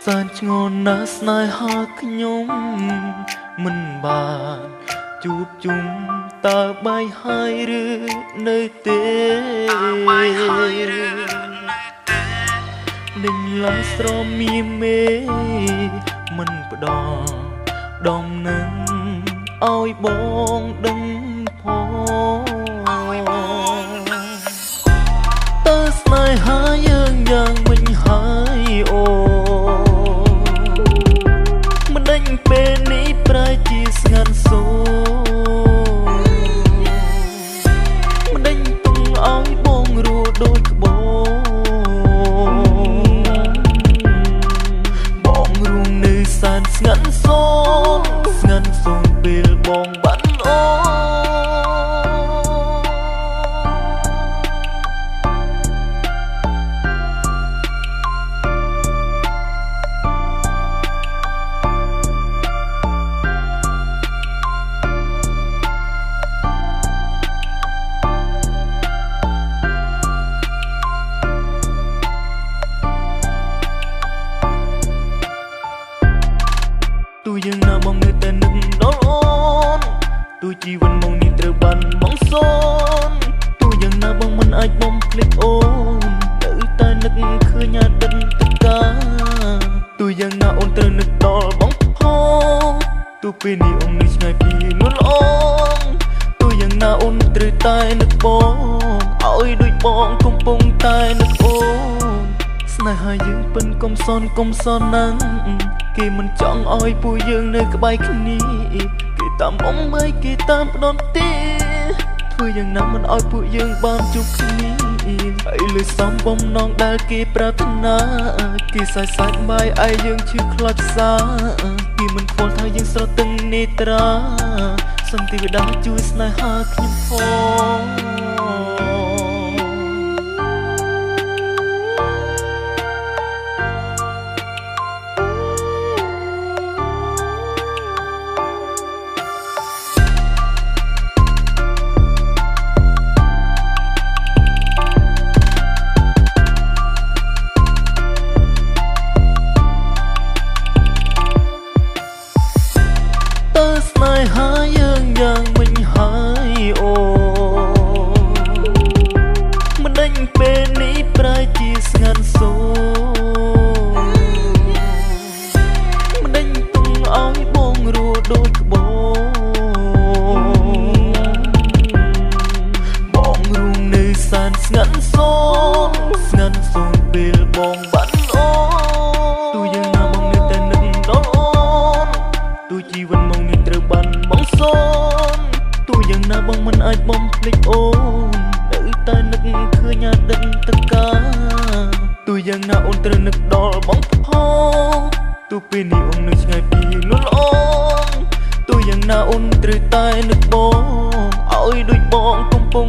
សានឆ្ងល់ណាស់ស្នេហាខ្ញុំមិនបានជួបជុំតើបាយហើយឬនៅទេនឹងឡើងស្រមៀមមេមិនផ្ដល់ដំណឹងឲ្យបងដឹងផងតើស្នេហាយើងយ៉ាងមិញហើយអូមិនដេញពេលនេះប្រែជាស្ងាត់សូមិនដេញទុំឲ្យបងរួដូចក្បូរបងរួមនៅសានស្ងាត់សូស្ងាត់សូនពេលបងបាត់អូទូយ៉ាងណាបងនៅតែនឹកដល់អូនទូជីវិតមកនេះត្រូវបានបងសូនទូយ៉ាងណាបងមិនអាចបំភ្លេចអូននៅតែនឹកឃើញអតីតកាលទូយ៉ាងណាអូនត្រូវនឹកដល់បងផងទូពេលនេះអូននៅឆ្ងាយពីនួនអូនទូយ៉ាងណាអូនត្រូវតែនឹកបងឲ្យដូចបងកំពុងតែនឹកអូនស្នេហាយើងពិនកុំសនណាស់គេមិនចង់ឲ្យពួកយើងនៅក្បែរគ្នាគេតាមអងមើលគេតាមផ្ដន់ទេធ្វើយ៉ាងណាមិនឲ្យពួកយើងបានជួបគ្នាហើយលើសំបំណងដែលគេប្រាថ្នាគេសាយសាច់បាយឯយើងឈឺខ្លាចសាគេមិនខ្វល់ថាយើងស្រទឹងនេត្រាសូមទេវតាជួយស្នេហាខ្ញុំផងស្នេហាយើងយ៉ាងមិញហើយអូមិនដេញពេលនេះប្រែជាស្ងាត់សូមិនដេញទុំឲ្យបងរួដូចក្បូរបងរួមនៅសានស្ងាត់សូនពេលបងបាត់អូទូយ៉ាងណាបងនៅតែនឹកដល់អូនទូជីវិតមកនេះត្រូវបានបងសូនទូយ៉ាងណាបងមិនអាចបំភ្លេចអូននៅតែនឹកឃើញអតីតកាលទូយ៉ាងណាអូនត្រូវនឹកដល់បងផងទូពេលនេះអូននៅឆ្ងាយពីនួនអូនទូយ៉ាងណាអូនត្រូវតែនឹកបងឲ្យដូចបងកំពុង